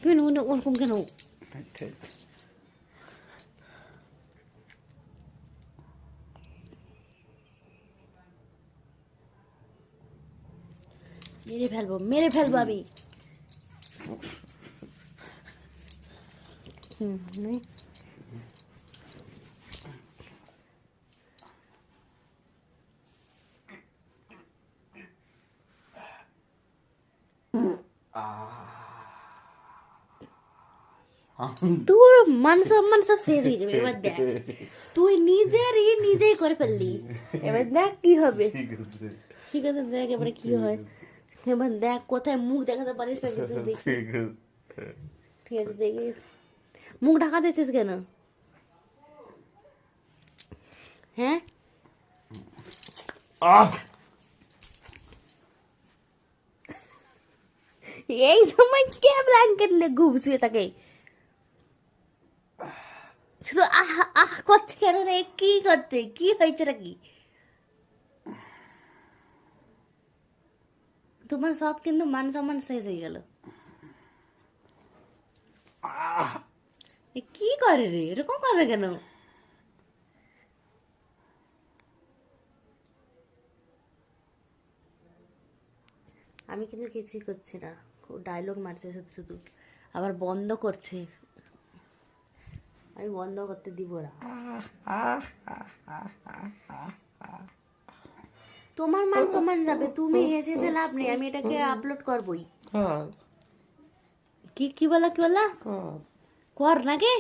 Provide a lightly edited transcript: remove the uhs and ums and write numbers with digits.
তুমি ওরকম কেন? মেরে ফেলবো আমি। তোর মান সম্মান সব শেষ হয়ে যাবে। এবার দেখ, তুই নিজেই করে ফেললি। এবার দেখ কি হবে। ঠিক আছে, দেখ এবারে কি হয়। এবার দেখ কোথায় মুখ দেখাতে পারিস না কিন্তু দেখি। ঠিক আছে, দেখি। মুখ ঢাকা দিয়েছিস কেন? হ্যাঁ, এই সময় কে ব্ল্যাঙ্কেট নিয়ে ঘুমছিয়ে থাকে? শুধু আহ আহ করছে কেন রে? কি করছে? কি হয়েছে নাকি? তোমার সব কিন্তু মান সম্মান শেষ হয়ে গেল। কি করে রে? এরকম করে কেন? আমি কিন্তু কিছুই করছি না, ডায়লগ মারছে শুধু শুধু, আবার বন্ধ করছে। আমি বন্ধ করতে দিব না। তোমার মান তোমার যাবে, তুমি হেসে হেসে লাভ নেই। আমি এটাকে আপলোড করবই। কি কি বলা কর নাকি?